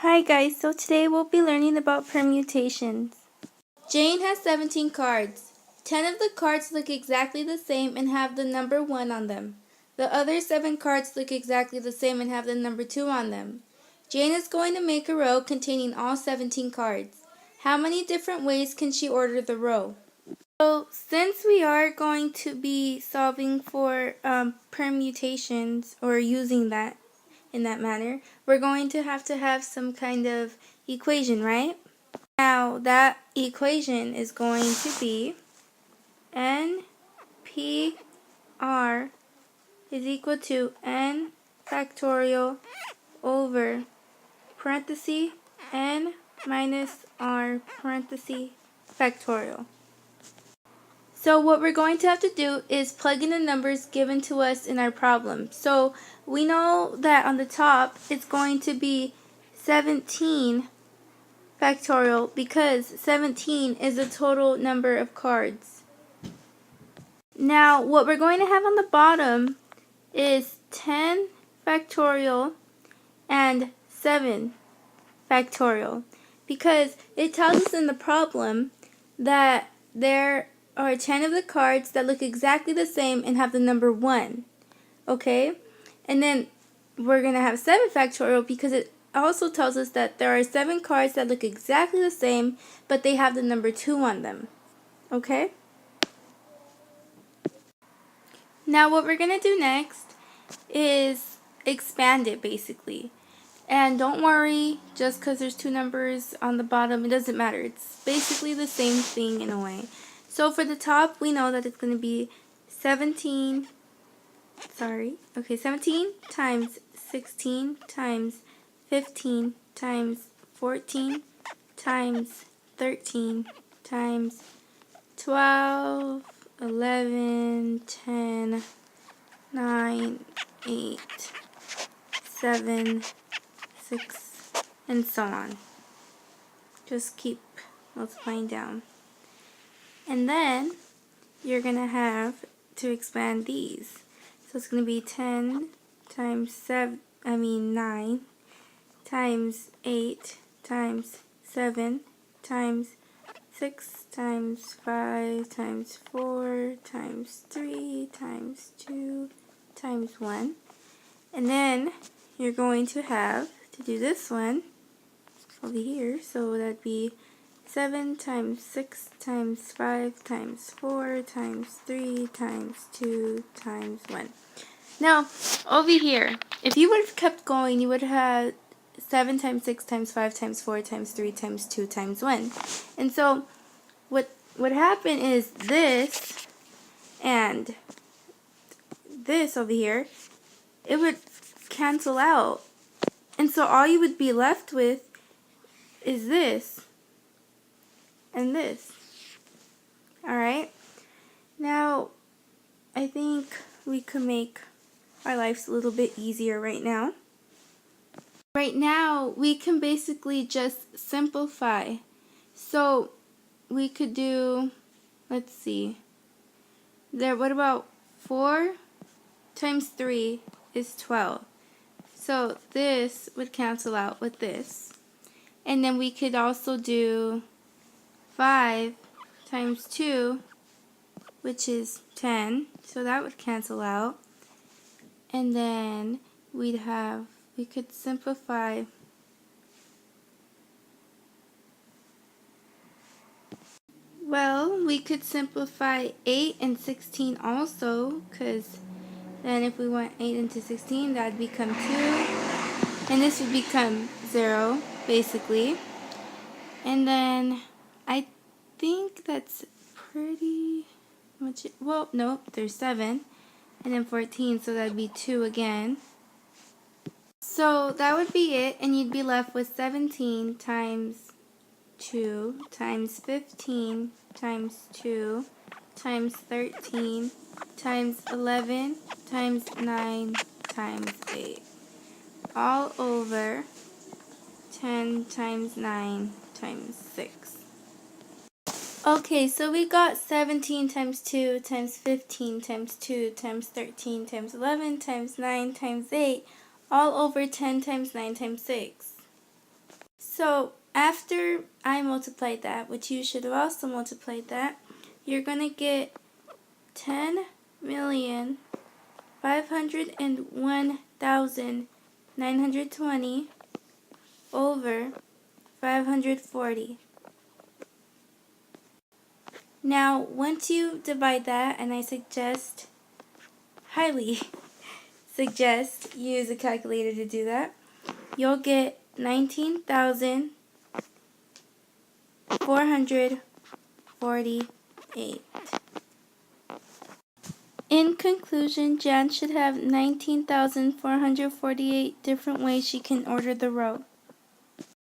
Hi guys, so today we'll be learning about permutations. Jane has 17 cards. 10 of the cards look exactly the same and have the number 1 on them. The other 7 cards look exactly the same and have the number 2 on them. Jane is going to make a row containing all 17 cards. How many different ways can she order the row? So since we are going to be solving for permutations or using that in that manner, we're going to have some kind of equation, right? Now that equation is going to be NPR is equal to n factorial over parenthesis n minus r parenthesis factorial. So what we're going to have to do is plug in the numbers given to us in our problem. So we know that on the top it's going to be 17 factorial because 17 is the total number of cards. Now what we're going to have on the bottom is 10 factorial and 7 factorial because it tells us in the problem that there are 10 of the cards that look exactly the same and have the number 1. Okay? And then we're going to have 7 factorial because it also tells us that there are 7 cards that look exactly the same but they have the number 2 on them. Okay? Now what we're going to do next is expand it basically. And don't worry, just because there's 2 numbers on the bottom, it doesn't matter. It's basically the same thing in a way. So for the top, we know that it's going to be 17 times 16 times 15 times 14 times 13 times 12, 11, 10, 9, 8, 7, 6, and so on. Just keep multiplying down. And then you're going to have to expand these. So it's going to be 10 times 9 times 8 times 7 times 6 times 5 times 4 times 3 times 2 times 1. And then you're going to have to do this one over here. So that'd be 7 times 6 times 5 times 4 times 3 times 2 times 1. Now, over here, if you would have kept going, you would have had 7 times 6 times 5 times 4 times 3 times 2 times 1. And so, what happened is this and this over here, it would cancel out. And so all you would be left with is this and this. Alright? Now, I think we could make our lives a little bit easier right now. Right now, we can basically just simplify. So, we could do, let's see, what about 4 times 3 is 12. So, this would cancel out with this. And then we could also do 5 times 2, which is 10. So that would cancel out. And then we could simplify. Well, we could simplify 8 and 16 also, because then if we went 8 into 16, that would become 2. And this would become 0, basically. And then I think that's pretty much it. Well, no, there's 7. And then 14, so that would be 2 again. So that would be it, and you'd be left with 17 times 2 times 15 times 2 times 13 times 11 times 9 times 8. All over 10 times 9 times 6. Okay, so we got 17 times 2 times 15 times 2 times 13 times 11 times 9 times 8 all over 10 times 9 times 6. So after I multiplied that, which you should have also multiplied that, you're going to get 10,501,920 over 540. Now, once you divide that, and I highly suggest you use a calculator to do that, you'll get 19,448. In conclusion, Jan should have 19,448 different ways she can order the row.